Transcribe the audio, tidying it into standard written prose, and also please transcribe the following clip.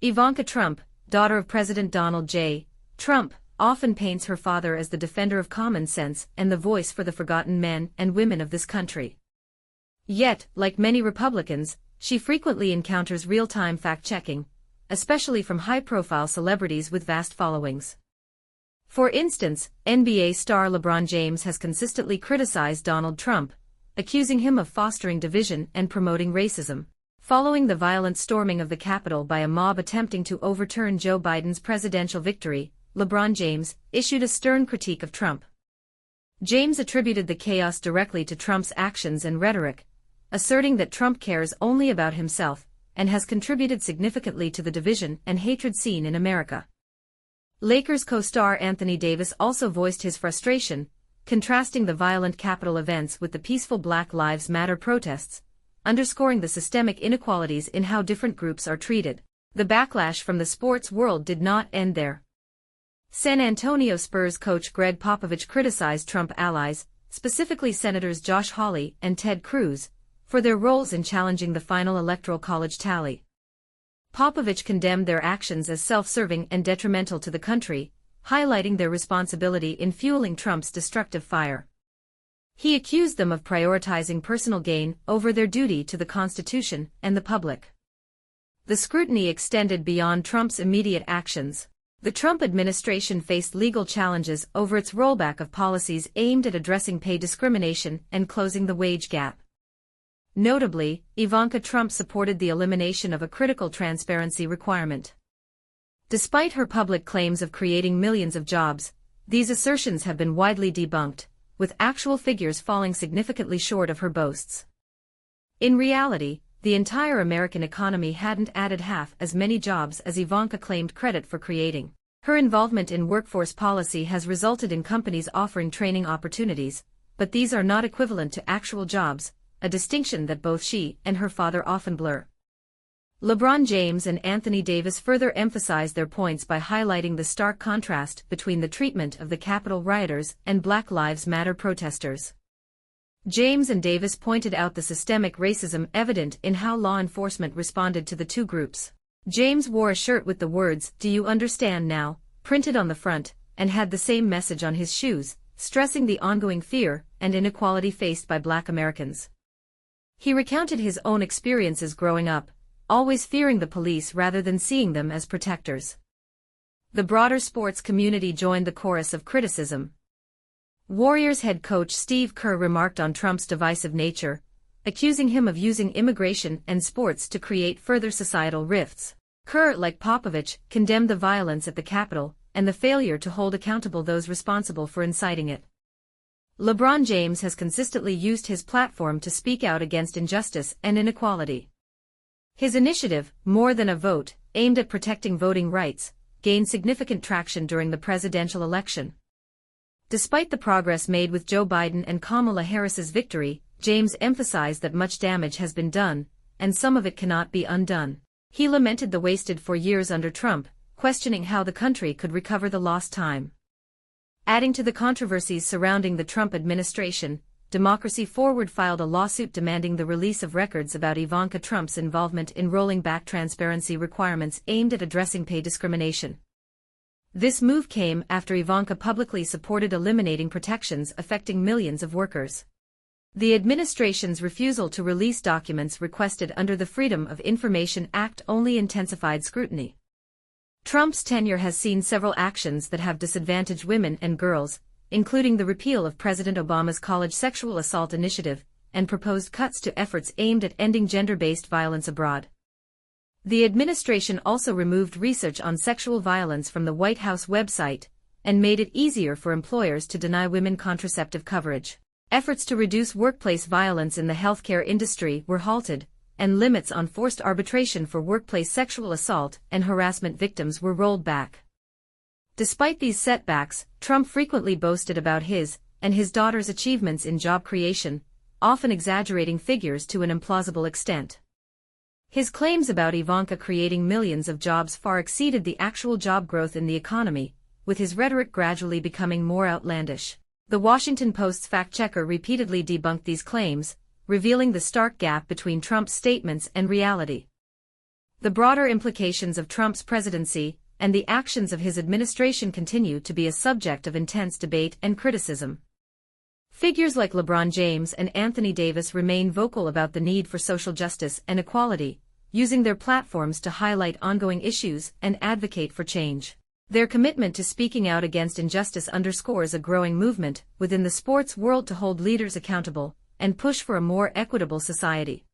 Ivanka Trump, daughter of President Donald J. Trump, often paints her father as the defender of common sense and the voice for the forgotten men and women of this country. Yet, like many Republicans, she frequently encounters real-time fact-checking, especially from high-profile celebrities with vast followings. For instance, NBA star LeBron James has consistently criticized Donald Trump, accusing him of fostering division and promoting racism. Following the violent storming of the Capitol by a mob attempting to overturn Joe Biden's presidential victory, LeBron James issued a stern critique of Trump. James attributed the chaos directly to Trump's actions and rhetoric, asserting that Trump cares only about himself and has contributed significantly to the division and hatred seen in America. Lakers co-star Anthony Davis also voiced his frustration, contrasting the violent Capitol events with the peaceful Black Lives Matter protests, underscoring the systemic inequalities in how different groups are treated. The backlash from the sports world did not end there. San Antonio Spurs coach Greg Popovich criticized Trump allies, specifically Senators Josh Hawley and Ted Cruz, for their roles in challenging the final Electoral College tally. Popovich condemned their actions as self-serving and detrimental to the country, highlighting their responsibility in fueling Trump's destructive fire. He accused them of prioritizing personal gain over their duty to the Constitution and the public. The scrutiny extended beyond Trump's immediate actions. The Trump administration faced legal challenges over its rollback of policies aimed at addressing pay discrimination and closing the wage gap. Notably, Ivanka Trump supported the elimination of a critical transparency requirement. Despite her public claims of creating millions of jobs, these assertions have been widely debunked, with actual figures falling significantly short of her boasts. In reality, the entire American economy hadn't added half as many jobs as Ivanka claimed credit for creating. Her involvement in workforce policy has resulted in companies offering training opportunities, but these are not equivalent to actual jobs, a distinction that both she and her father often blur. LeBron James and Anthony Davis further emphasized their points by highlighting the stark contrast between the treatment of the Capitol rioters and Black Lives Matter protesters. James and Davis pointed out the systemic racism evident in how law enforcement responded to the two groups. James wore a shirt with the words, "Do you understand now?" printed on the front, and had the same message on his shoes, stressing the ongoing fear and inequality faced by Black Americans. He recounted his own experiences growing up, always fearing the police rather than seeing them as protectors. The broader sports community joined the chorus of criticism. Warriors head coach Steve Kerr remarked on Trump's divisive nature, accusing him of using immigration and sports to create further societal rifts. Kerr, like Popovich, condemned the violence at the Capitol and the failure to hold accountable those responsible for inciting it. LeBron James has consistently used his platform to speak out against injustice and inequality. His initiative, More Than a Vote, aimed at protecting voting rights, gained significant traction during the presidential election. Despite the progress made with Joe Biden and Kamala Harris's victory, James emphasized that much damage has been done, and some of it cannot be undone. He lamented the wasted 4 years under Trump, questioning how the country could recover the lost time. Adding to the controversies surrounding the Trump administration, Democracy Forward filed a lawsuit demanding the release of records about Ivanka Trump's involvement in rolling back transparency requirements aimed at addressing pay discrimination. This move came after Ivanka publicly supported eliminating protections affecting millions of workers. The administration's refusal to release documents requested under the Freedom of Information Act only intensified scrutiny. Trump's tenure has seen several actions that have disadvantaged women and girls, including the repeal of President Obama's college sexual assault initiative and proposed cuts to efforts aimed at ending gender-based violence abroad. The administration also removed research on sexual violence from the White House website and made it easier for employers to deny women contraceptive coverage. Efforts to reduce workplace violence in the healthcare industry were halted, and limits on forced arbitration for workplace sexual assault and harassment victims were rolled back. Despite these setbacks, Trump frequently boasted about his and his daughter's achievements in job creation, often exaggerating figures to an implausible extent. His claims about Ivanka creating millions of jobs far exceeded the actual job growth in the economy, with his rhetoric gradually becoming more outlandish. The Washington Post's fact-checker repeatedly debunked these claims, revealing the stark gap between Trump's statements and reality. The broader implications of Trump's presidency and the actions of his administration continue to be a subject of intense debate and criticism. Figures like LeBron James and Anthony Davis remain vocal about the need for social justice and equality, using their platforms to highlight ongoing issues and advocate for change. Their commitment to speaking out against injustice underscores a growing movement within the sports world to hold leaders accountable and push for a more equitable society.